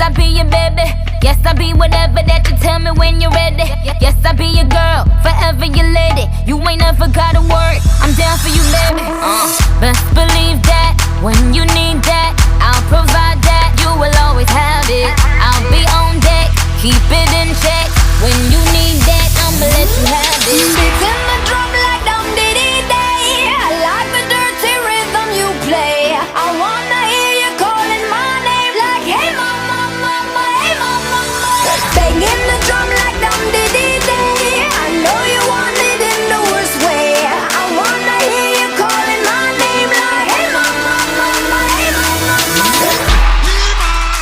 I'll be your baby. Yes, I'll be whatever that you tell me when you're ready. Yes, I'll be your girl, forever your lady. You ain't never got a word, I'm down for you, baby. Best believe that when you need that, I'll provide that. You will always have it. I'll be on deck, keep it in check. When you need that, I'ma let you have it.